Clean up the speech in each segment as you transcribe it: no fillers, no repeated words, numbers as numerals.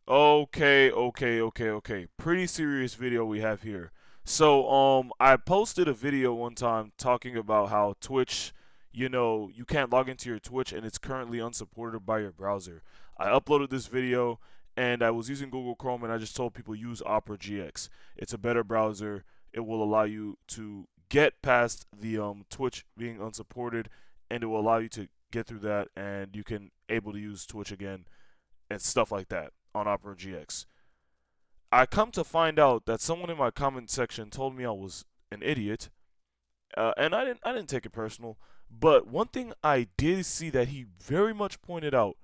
Okay. Pretty serious video we have here. So, I posted a video one time talking about how Twitch, you can't log into your Twitch and it's currently unsupported by your browser. I uploaded this video and I was using Google Chrome and I just told people use Opera GX. It's a better browser. It will allow you to get past the Twitch being unsupported and it will allow you to get through that and you can able to use Twitch again and stuff like that on Opera GX. I come to find out that someone in my comment section told me I was an idiot, and I didn't take it personal. But one thing I did see that he very much pointed out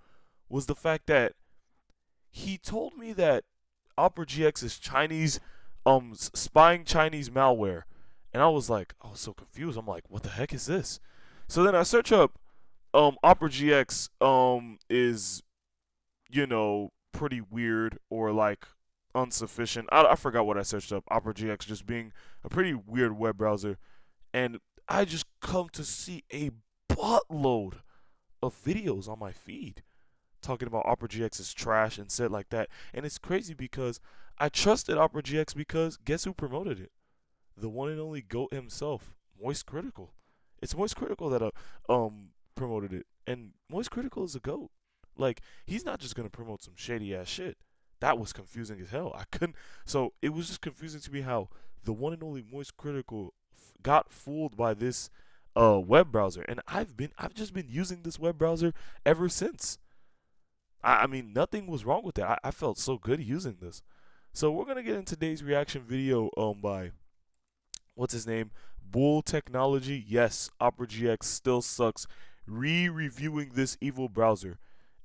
was the fact that he told me that Opera GX is Chinese, spying Chinese malware, and I was so confused. I'm like, what the heck is this? So then I search up, Opera GX, is pretty weird or like insufficient. I forgot what I searched up. Opera GX just being a pretty weird web browser, and I just come to see a buttload of videos on my feed talking about Opera GX is trash and shit like that. And it's crazy because I trusted Opera GX because guess who promoted it? The one and only GOAT himself, Moist Critical. It's Moist Critical that promoted it, and Moist Critical is a GOAT. Like he's not just gonna promote some shady ass shit. That was confusing as hell. I couldn't. So it was just confusing to me how the one and only Moist Critical got fooled by this web browser, and I've just been using this web browser ever since. I mean, nothing was wrong with it. I felt so good using this. So we're gonna get in today's reaction video by what's his name? Bull Technology. Yes, Opera GX still sucks. Re-reviewing this evil browser.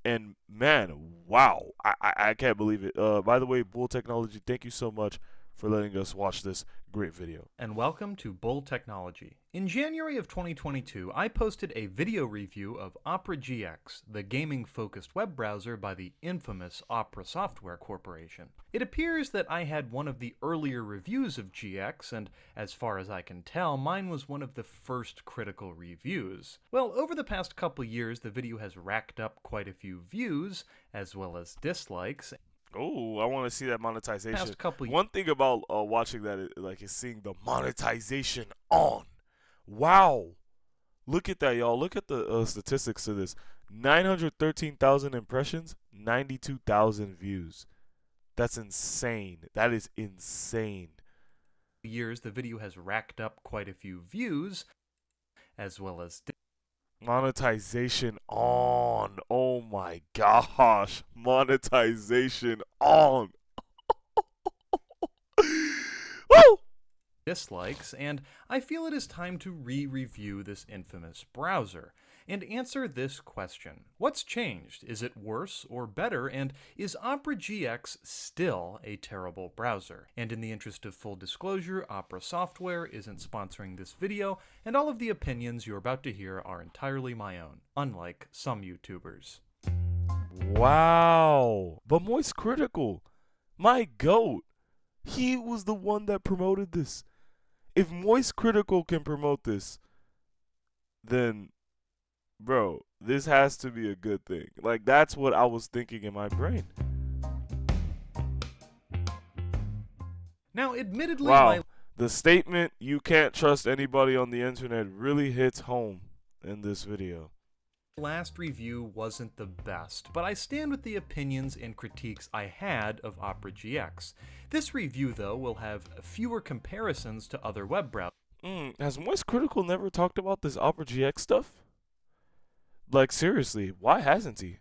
And man, wow, I can't believe it. By the way, Bull Technology, thank you so much for letting us watch this great video. And welcome to Bull Technology. In January of 2022, I posted a video review of Opera GX, the gaming-focused web browser by the infamous Opera Software Corporation. It appears that I had one of the earlier reviews of GX, and as far as I can tell, mine was one of the first critical reviews. Well, over the past couple years, the video has racked up quite a few views, as well as dislikes. Oh, I want to see that monetization. Past couple One thing about watching that is seeing the monetization on. Wow, look at that, y'all. Look at the statistics to this. 913,000 impressions, 92,000 views. That's insane. That is insane. years, the video has racked up quite a few views, as well as Monetization on. Oh my gosh. Monetization on. Woo! dislikes, and I feel it is time to re-review this infamous browser and answer this question. What's changed? Is it worse or better? And is Opera GX still a terrible browser? And in the interest of full disclosure, Opera Software isn't sponsoring this video, and all of the opinions you're about to hear are entirely my own, unlike some YouTubers. Wow. But Moist Critical, my goat, he was the one that promoted this. If Moist Critical can promote this, then, bro, this has to be a good thing. Like, that's what I was thinking in my brain. Now, admittedly, Wow. The statement, you can't trust anybody on the internet, really hits home in this video. last review wasn't the best, but I stand with the opinions and critiques I had of Opera GX. This review, though, will have fewer comparisons to other web browsers. Has Moist Critical never talked about this Opera GX stuff? Like, seriously, why hasn't he?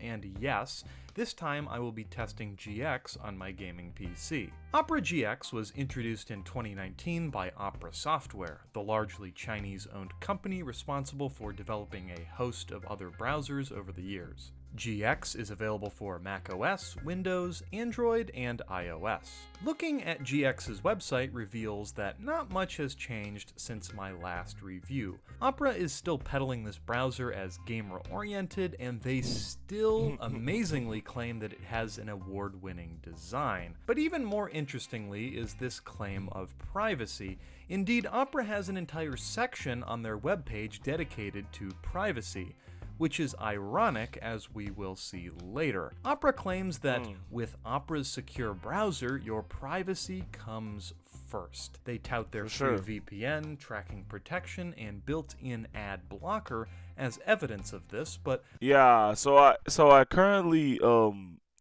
And yes, this time I will be testing GX on my gaming PC. Opera GX was introduced in 2019 by Opera Software, the largely Chinese-owned company responsible for developing a host of other browsers over the years. GX is available for macOS, Windows, Android, and iOS. Looking at GX's website reveals that not much has changed since my last review. Opera is still peddling this browser as gamer-oriented, and they still amazingly claim that it has an award-winning design. But even more interestingly is this claim of privacy. Indeed, Opera has an entire section on their webpage dedicated to privacy, which is ironic as we will see later. Opera claims that with Opera's secure browser, your privacy comes first. They tout their free VPN, tracking protection, and built-in ad blocker as evidence of this, but yeah, so I currently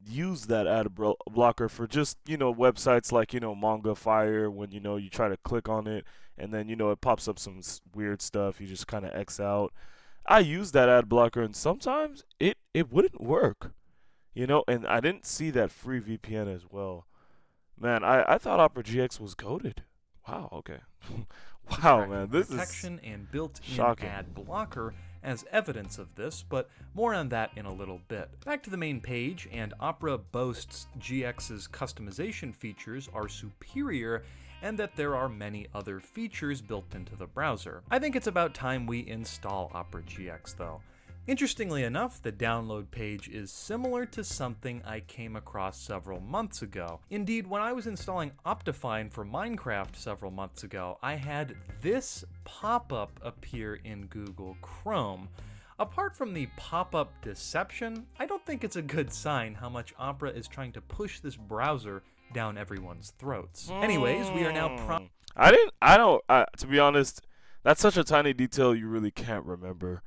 use that blocker for just, websites like, Manga Fire, when you try to click on it and then it pops up some weird stuff, you just kind of X out. I use that ad blocker and sometimes it wouldn't work. And I didn't see that free VPN as well. Man, I thought Opera GX was goated. Wow, okay. Wow, man, this protection is and built-in shocking. ad blocker as evidence of this, but more on that in a little bit. Back to the main page, and Opera boasts GX's customization features are superior and that there are many other features built into the browser. I think it's about time we install Opera GX though. Interestingly enough, the download page is similar to something I came across several months ago. Indeed, when I was installing Optifine for Minecraft several months ago, I had this pop-up appear in Google Chrome. Apart from the pop-up deception, I don't think it's a good sign how much Opera is trying to push this browser down everyone's throats. Anyways, we are now to be honest, that's such a tiny detail you really can't remember.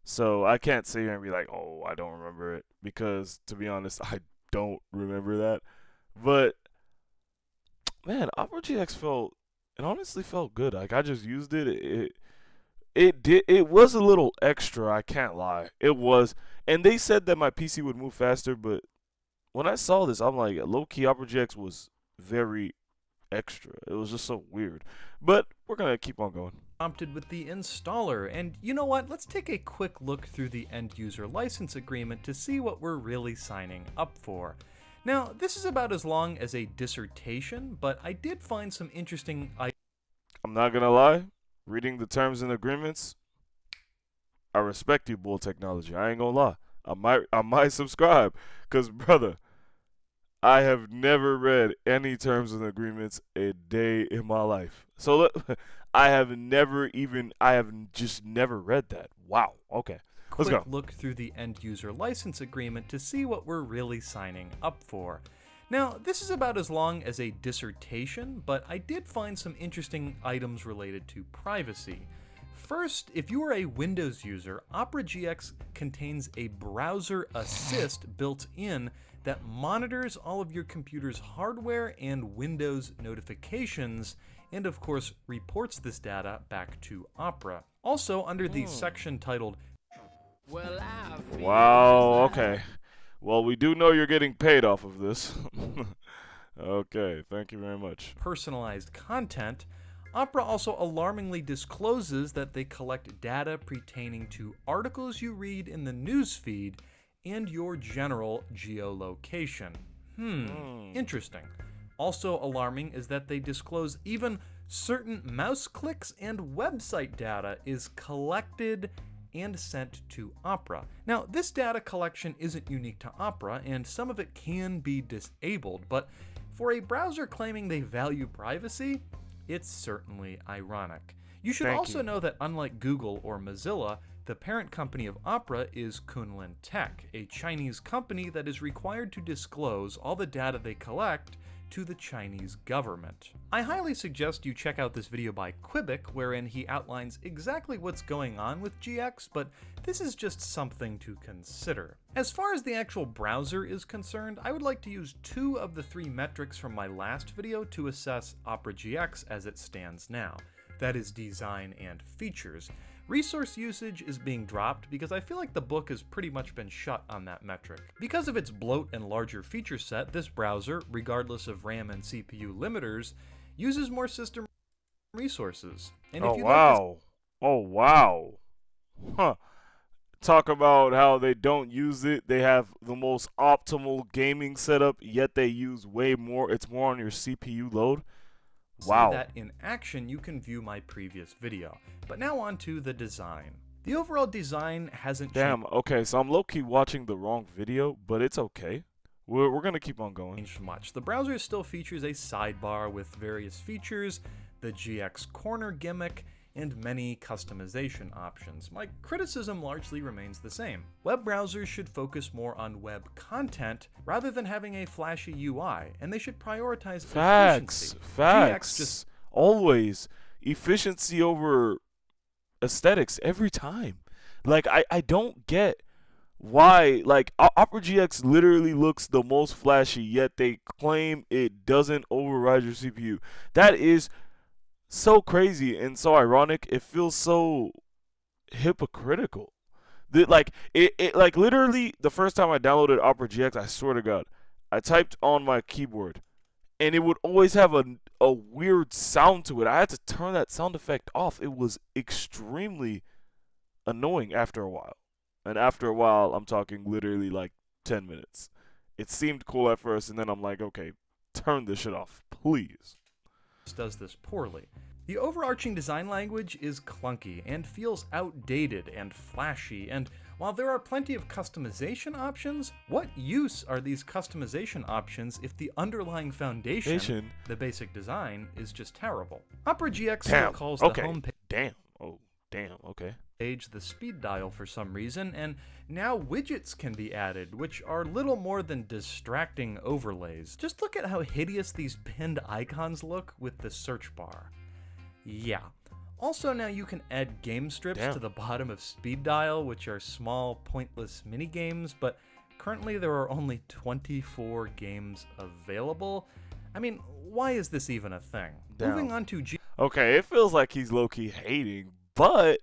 So I can't sit here and be like, oh, I don't remember it, because to be honest, I don't remember that. But man, Opera GX honestly felt good. Like, I just used it. It was a little extra, I can't lie. It was. And they said that my PC would move faster, but when I saw this, I'm like, low key Opera GX was very extra. It was just so weird. But we're gonna keep on going. Prompted with the installer, and you know what, let's take a quick look through the end user license agreement to see what we're really signing up for. Now, this is about as long as a dissertation, but I did find some interesting I'm not gonna lie, reading the terms and agreements, I respect you, Bull Technology. I ain't gonna lie. I might subscribe, cause brother, I have never read any terms and agreements a day in my life. So I have just never read that. Wow. Okay. Let's go. look through the end user license agreement to see what we're really signing up for. Now, this is about as long as a dissertation, but I did find some interesting items related to privacy. First, if you are a Windows user, Opera GX contains a browser assist built in that monitors all of your computer's hardware and Windows notifications, and of course reports this data back to Opera. Also, under the section titled Wow, okay. Well, we do know you're getting paid off of this. Okay, thank you very much. Personalized content, Opera also alarmingly discloses that they collect data pertaining to articles you read in the newsfeed and your general geolocation. Interesting. Also alarming is that they disclose even certain mouse clicks and website data is collected and sent to Opera. Now, this data collection isn't unique to Opera, and some of it can be disabled, but for a browser claiming they value privacy, it's certainly ironic. You should also know that unlike Google or Mozilla, the parent company of Opera is Kunlun Tech, a Chinese company that is required to disclose all the data they collect to the Chinese government. I highly suggest you check out this video by Quibik, wherein he outlines exactly what's going on with GX, but this is just something to consider. As far as the actual browser is concerned, I would like to use 2 of the 3 metrics from my last video to assess Opera GX as it stands now. That is design and features. Resource usage is being dropped because I feel like the book has pretty much been shut on that metric. Because of its bloat and larger feature set, this browser, regardless of RAM and CPU limiters, uses more system resources. And if Oh wow. Huh. Talk about how they don't use it. They have the most optimal gaming setup, yet they use way more. It's more on your CPU load. Wow. See that in action, you can view my previous video. But now on to the design. The overall design hasn't changed. Okay, so I'm low-key watching the wrong video, but it's okay. We're gonna keep on going. Changed much. The browser still features a sidebar with various features, the GX corner gimmick, and many customization options. My criticism largely remains the same. Web browsers should focus more on web content rather than having a flashy UI, and they should prioritize efficiency. GX just Facts. Always efficiency over aesthetics every time. Like I don't get why like Opera GX literally looks the most flashy, yet they claim it doesn't override your CPU. That is so crazy and so ironic. It feels so hypocritical. Like it like literally the first time I downloaded Opera GX, I swear to God, I typed on my keyboard and it would always have a weird sound to it. I had to turn that sound effect off. It was extremely annoying after a while. And after a while, I'm talking literally like 10 minutes. It seemed cool at first, and then I'm like, okay, turn this shit off, please. does this poorly. The overarching design language is clunky and feels outdated and flashy, and while there are plenty of customization options, what use are these customization options if the underlying foundation, the basic design, is just terrible? Opera GX still calls the home page the speed dial for some reason, and now widgets can be added, which are little more than distracting overlays. Just look at how hideous these pinned icons look with the search bar. Yeah. Also, now you can add game strips to the bottom of speed dial, which are small, pointless mini games, but currently there are only 24 games available. I mean, why is this even a thing? Moving on to Okay, it feels like he's low-key hating, but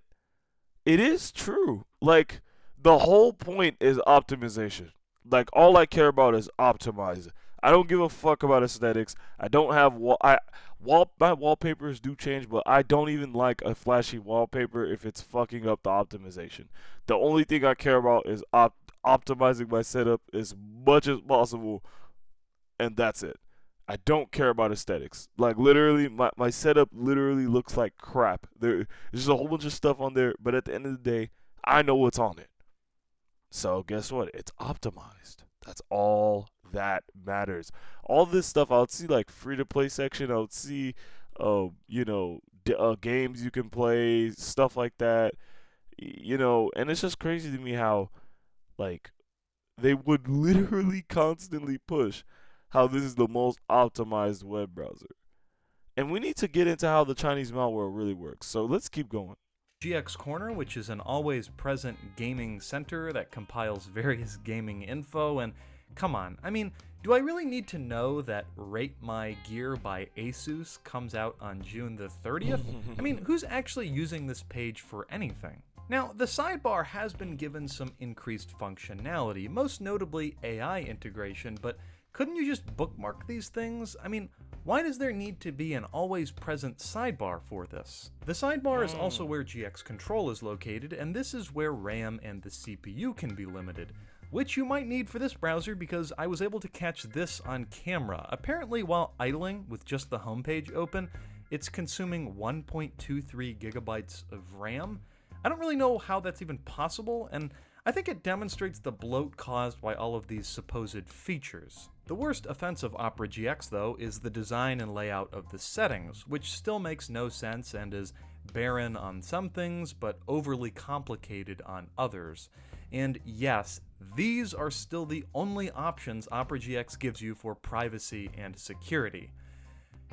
it is true. Like, the whole point is optimization. Like, all I care about is optimize. I don't give a fuck about aesthetics. I don't have my wallpapers do change, but I don't even like a flashy wallpaper if it's fucking up the optimization. The only thing I care about is optimizing my setup as much as possible, and that's it. I don't care about aesthetics. Like, literally, my setup literally looks like crap. There's just a whole bunch of stuff on there, but at the end of the day, I know what's on it. So guess what? It's optimized. That's all that matters. All this stuff, I would see like free-to-play section. I would see, games you can play, stuff like that. And it's just crazy to me how, like, they would literally constantly push how this is the most optimized web browser. And we need to get into how the Chinese malware really works. So let's keep going. GX Corner, which is an always present gaming center that compiles various gaming info, and come on, I mean, do I really need to know that Rate My Gear by Asus comes out on June the 30th? I mean, who's actually using this page for anything? Now, the sidebar has been given some increased functionality, most notably AI integration, but couldn't you just bookmark these things? I mean, why does there need to be an always present sidebar for this? The sidebar is also where GX Control is located, and this is where RAM and the CPU can be limited, which you might need for this browser because I was able to catch this on camera. Apparently, while idling with just the homepage open, it's consuming 1.23 gigabytes of RAM. I don't really know how that's even possible, and I think it demonstrates the bloat caused by all of these supposed features. The worst offense of Opera GX, though, is the design and layout of the settings, which still makes no sense and is barren on some things, but overly complicated on others. And yes, these are still the only options Opera GX gives you for privacy and security.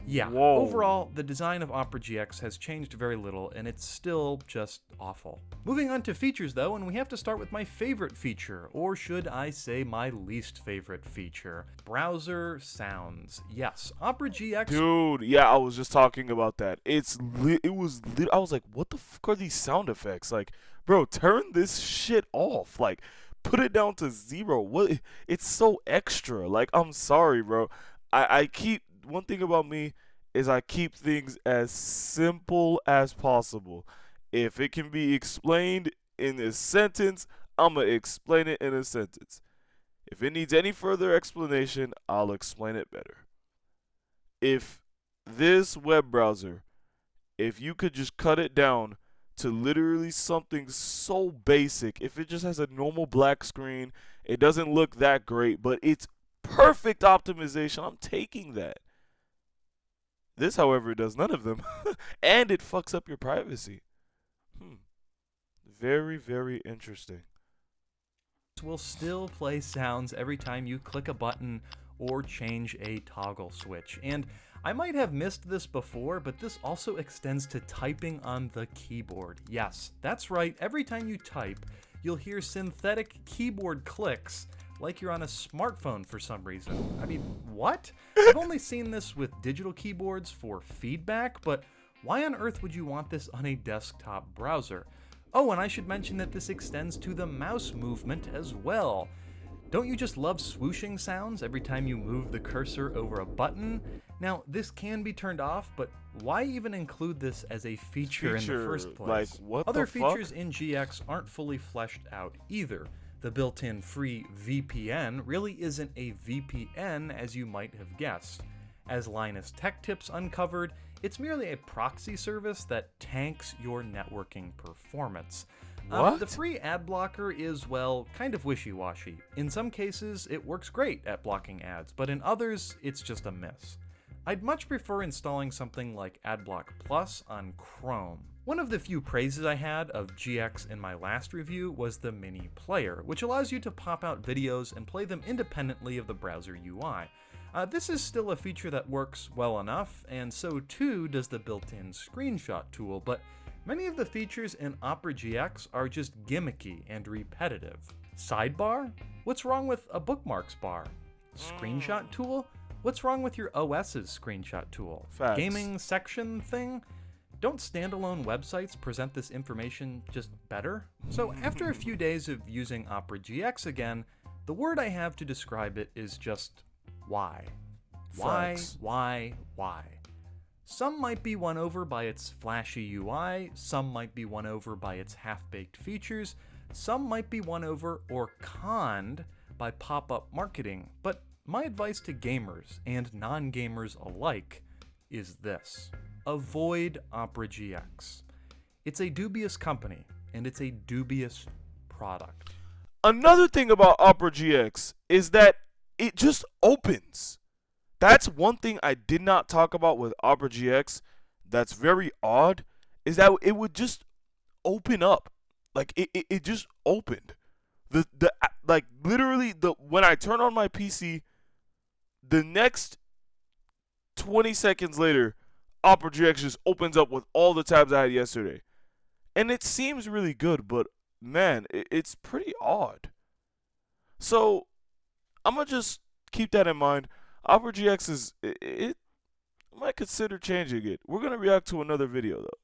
Yeah, overall, the design of Opera GX has changed very little, and it's still just awful. Moving on to features, though, and we have to start with my favorite feature, or should I say my least favorite feature, browser sounds. Yes, Opera GX... Dude, yeah, I was just talking about that. I was like, what the fuck are these sound effects? Like, bro, turn this shit off. Like, put it down to 0. What? It's so extra. Like, I'm sorry, bro. One thing about me is I keep things as simple as possible. If it can be explained in a sentence, I'm going to explain it in a sentence. If it needs any further explanation, I'll explain it better. If this web browser, if you could just cut it down to literally something so basic, if it just has a normal black screen, it doesn't look that great, but it's perfect optimization, I'm taking that. This, however, does none of them, and it fucks up your privacy. Hmm. Very, very interesting. Will still play sounds every time you click a button or change a toggle switch. And I might have missed this before, but this also extends to typing on the keyboard. Yes, that's right, every time you type, you'll hear synthetic keyboard clicks like you're on a smartphone for some reason. I mean, what? I've only seen this with digital keyboards for feedback, but why on earth would you want this on a desktop browser? Oh, and I should mention that this extends to the mouse movement as well. Don't you just love swooshing sounds every time you move the cursor over a button? Now, this can be turned off, but why even include this as a feature in the first place? Like, what Other the fuck? features in GX aren't fully fleshed out either. The built-in free VPN really isn't a VPN as you might have guessed. As Linus Tech Tips uncovered, it's merely a proxy service that tanks your networking performance. What? The free ad blocker is, well, kind of wishy-washy. In some cases, it works great at blocking ads, but in others, it's just a miss. I'd much prefer installing something like AdBlock Plus on Chrome. One of the few praises I had of GX in my last review was the mini player, which allows you to pop out videos and play them independently of the browser UI. This is still a feature that works well enough, and so too does the built-in screenshot tool, but many of the features in Opera GX are just gimmicky and repetitive. Sidebar? What's wrong with a bookmarks bar? Screenshot tool? What's wrong with your OS's screenshot tool? Facts. Gaming section thing? Don't standalone websites present this information just better? So after a few days of using Opera GX again, the word I have to describe it is just why. Facts. Why? Some might be won over by its flashy UI, some might be won over by its half-baked features, some might be won over or conned by pop-up marketing, but my advice to gamers and non-gamers alike is this: avoid Opera GX. It's a dubious company, and it's a dubious product. Another thing about Opera GX is that it just opens. That's one thing I did not talk about with Opera GX that's very odd, is that it would just open up. Like it just opened. Like literally when I turn on my PC, the next 20 seconds later, Opera GX just opens up with all the tabs I had yesterday. And it seems really good, but man, it's pretty odd. So I'm gonna just keep that in mind. Opera GX is I might consider changing it. We're gonna react to another video though.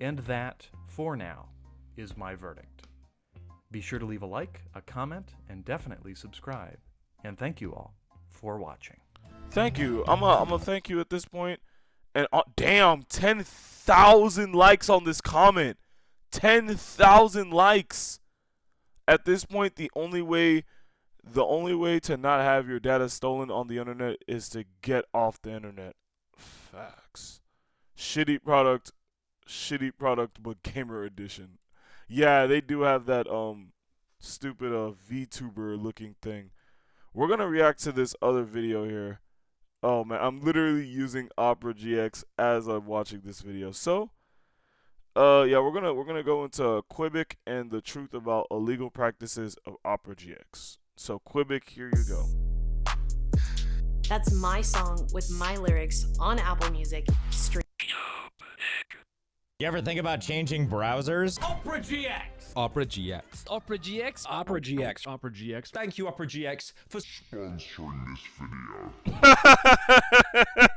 And that, for now, is my verdict. Be sure to leave a like, a comment, and definitely subscribe. And thank you all for watching. Thank you. I'm a thank you at this point. And damn, 10,000 likes on this comment. 10,000 likes. At this point, the only way to not have your data stolen on the internet is to get off the internet. Facts. Shitty product, but gamer edition. Yeah, they do have that stupid VTuber looking thing. We're gonna react to this other video here. Oh man, I'm literally using Opera GX as I'm watching this video. So, yeah, we're gonna go into Quebec and the truth about illegal practices of Opera GX. So Quebec, here you go. That's my song with my lyrics on Apple Music. You ever think about changing browsers? Opera GX. Opera GX. Opera GX. Opera GX. Opera GX. Thank you, Opera GX, for Sponsoring this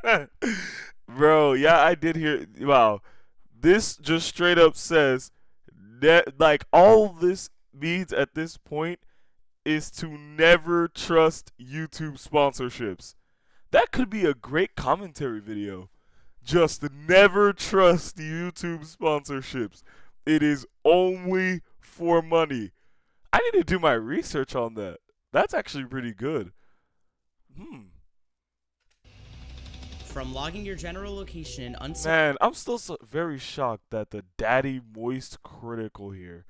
video. Bro, yeah, I did hear. Wow, this just straight up says that like all this means at this point is to never trust YouTube sponsorships. That could be a great commentary video. Just never trust YouTube sponsorships. It is only for money. I need to do my research on that. That's actually pretty good. From logging your general location Man, I'm still very shocked that the Daddy Moist Critical here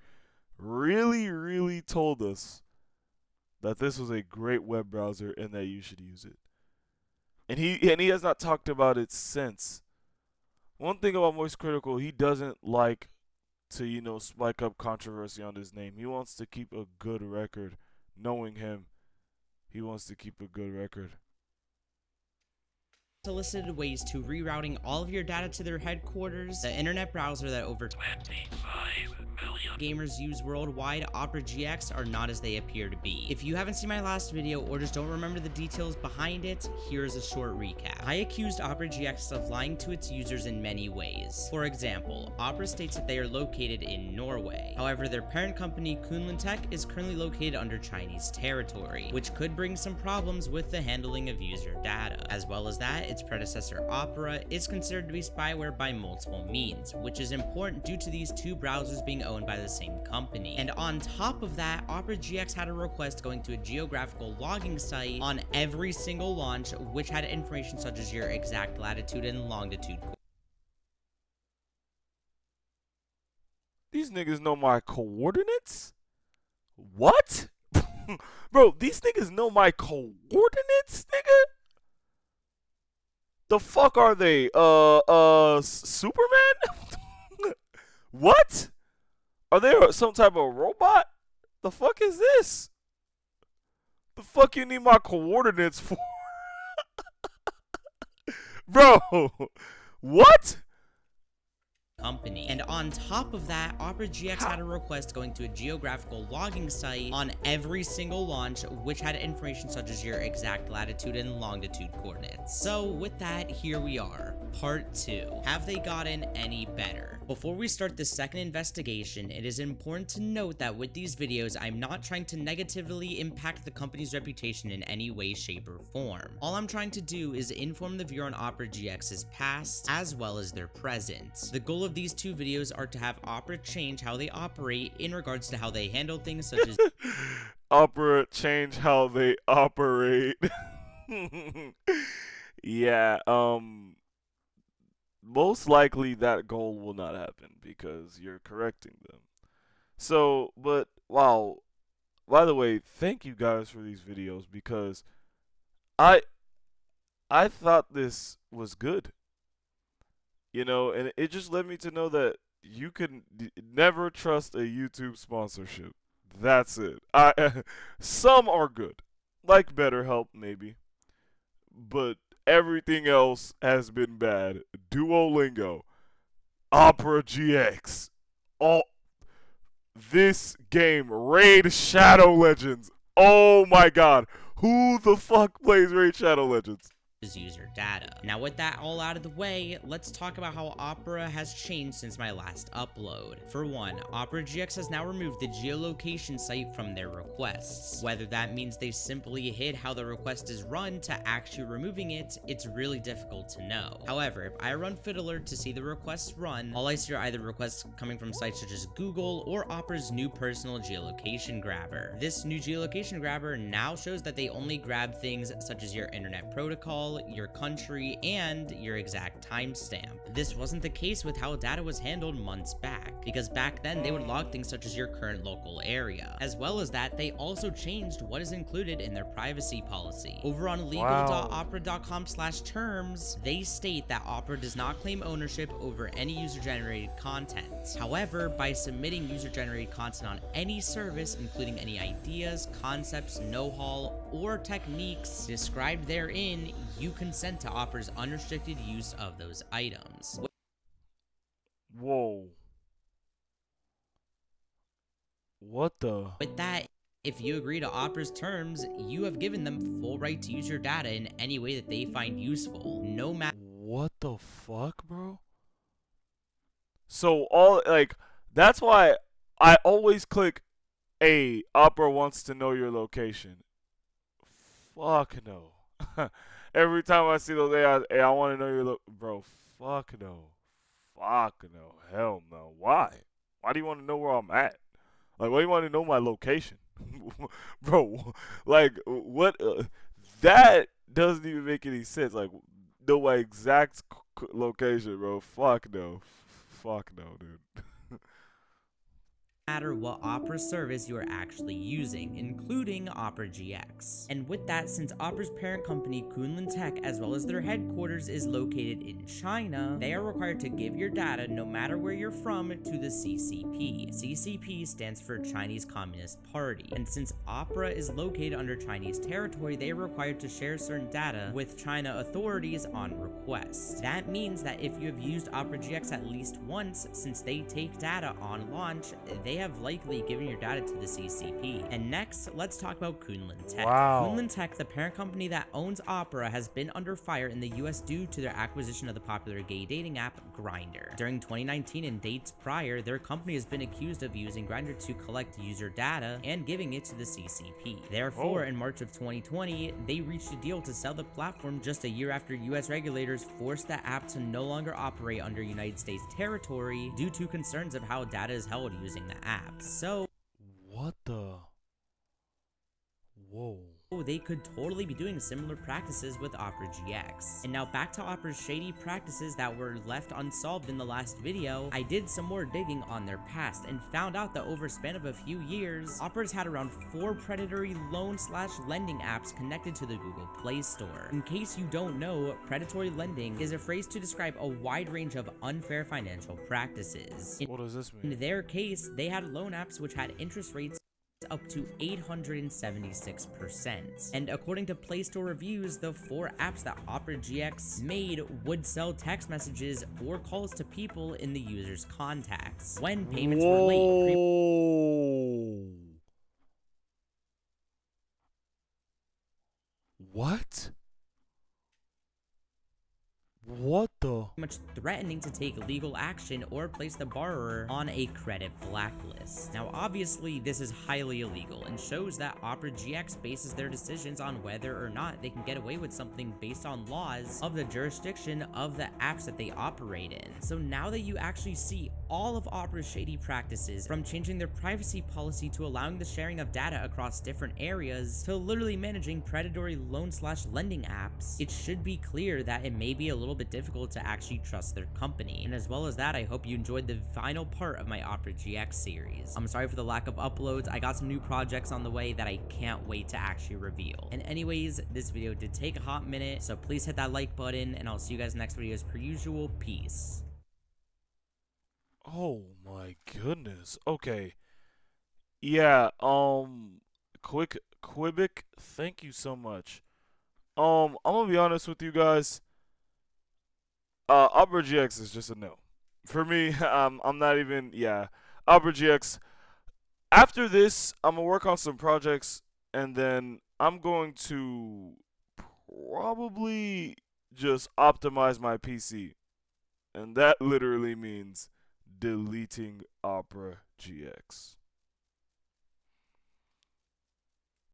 really told us that this was a great web browser and that you should use it. and he has not talked about it since. One thing about Moist Critical, he doesn't like to, spike up controversy on his name. He wants to keep a good record. Knowing him, he wants to keep a good record. Solicited ways to rerouting all of your data to their headquarters, the internet browser that over 25 million gamers use worldwide. Opera GX are not as they appear to be. If you haven't seen my last video or just don't remember the details behind it, here's a short recap. I accused Opera GX of lying to its users in many ways. For example, Opera states that they are located in Norway. However, their parent company Kunlun Tech is currently located under Chinese territory, which could bring some problems with the handling of user data. As well as that, its predecessor Opera is considered to be spyware by multiple means, which is important due to these two browsers being owned by the same company. And on top of that, Opera GX had a request going to a geographical logging site on every single launch, which had information such as your exact latitude and longitude. These niggas know my coordinates? What? Bro, these niggas know my coordinates, nigga? The fuck are they? Superman? What? Are they some type of robot? The fuck is this? The fuck you need my coordinates for? Bro, what? Company. And on top of that, Opera GX had a request going to a geographical logging site on every single launch, which had information such as your exact latitude and longitude coordinates. So with that, here we are. Part 2. Have they gotten any better? Before we start the second investigation, it is important to note that with these videos, I'm not trying to negatively impact the company's reputation in any way, shape, or form. All I'm trying to do is inform the viewer on Opera GX's past, as well as their present. The goal of these two videos are to have Opera change how they operate in regards to how they handle things such as Opera change how they operate. Yeah, most likely that goal will not happen because you're correcting them. So, but wow, by the way, thank you guys for these videos because I I thought this was good. And it just led me to know that you can never trust a YouTube sponsorship. That's it. Some are good, like BetterHelp maybe, but everything else has been bad. Duolingo, Opera GX, all this game, Raid Shadow Legends. Oh my God, who the fuck plays Raid Shadow Legends? user data. Now with that all out of the way, let's talk about how Opera has changed since my last upload. For one, Opera GX has now removed the geolocation site from their requests. Whether that means they simply hid how the request is run to actually removing it, it's really difficult to know. However, if I run Fiddler to see the requests run, all I see are either requests coming from sites such as Google or Opera's new personal geolocation grabber. This new geolocation grabber now shows that they only grab things such as your internet protocol, your country, and your exact timestamp. This wasn't the case with how data was handled months back, because back then they would log things such as your current local area. As well as that, they also changed what is included in their privacy policy. Over on legal.opera.com/terms, they state that Opera does not claim ownership over any user-generated content. However, by submitting user-generated content on any service, including any ideas, concepts, know-how, or techniques described therein, you consent to Opera's unrestricted use of those items. Whoa. What the? With that, if you agree to Opera's terms, you have given them full right to use your data in any way that they find useful, no matter. What the fuck, bro? So that's why I always click A, Opera wants to know your location. Fuck no. Every time I see those hey, I want to know your bro, fuck no. Fuck no. Hell no. Why? Why do you want to know where I'm at? Like, why do you want to know my location? Bro, like, what? That doesn't even make any sense. Like, know my exact location, bro. Fuck no. Fuck no, dude. matter what Opera service you are actually using, including Opera GX. And with that, since Opera's parent company Kunlun Tech, as well as their headquarters, is located in China, they are required to give your data, no matter where you're from, to the CCP. CCP stands for Chinese Communist Party, and since Opera is located under Chinese territory, they are required to share certain data with China authorities on request. That means that if you have used Opera GX at least once, since they take data on launch, they have likely given your data to the CCP. And next, let's talk about Kunlun Tech. Wow. Kunlun Tech, the parent company that owns Opera, has been under fire in the US due to their acquisition of the popular gay dating app Grindr. During 2019 and dates prior, their company has been accused of using Grindr to collect user data and giving it to the CCP. Therefore, in March of 2020, they reached a deal to sell the platform just a year after US regulators forced the app to no longer operate under United States territory due to concerns of how data is held using the app. So, What the? Whoa. they could totally be doing similar practices with Opera GX. And now back to Opera's shady practices that were left unsolved in the last video. I did some more digging on their past and found out that over a span of a few years, Opera's had around 4 predatory loan/lending apps connected to the Google Play Store. In case you don't know, predatory lending is a phrase to describe a wide range of unfair financial practices. What does this mean? In their case, they had loan apps which had interest rates up to 876%. And according to Play Store reviews, the 4 apps that Opera GX made would sell text messages or calls to people in the user's contacts. When payments were late, Whoa. What? What the? much threatening to take legal action or place the borrower on a credit blacklist. Now, obviously, this is highly illegal and shows that Opera GX bases their decisions on whether or not they can get away with something based on laws of the jurisdiction of the apps that they operate in. So now that you actually see all of Opera's shady practices, from changing their privacy policy to allowing the sharing of data across different areas to literally managing predatory loan/lending apps, it should be clear that it may be a little bit difficult to actually trust their company. And as well as that, I hope you enjoyed the final part of my Opera GX series. I'm sorry for the lack of uploads. I got some new projects on the way that I can't wait to actually reveal. And anyways, this video did take a hot minute, so please hit that like button, and I'll see you guys in the next video as per usual. Peace. Oh my goodness. Okay. Yeah, Quebec, thank you so much. I'm gonna be honest with you guys. Opera GX is just a no. For me, I'm not even, yeah. Opera GX. After this, I'm gonna work on some projects, and then I'm going to probably just optimize my PC. And that literally means deleting Opera GX.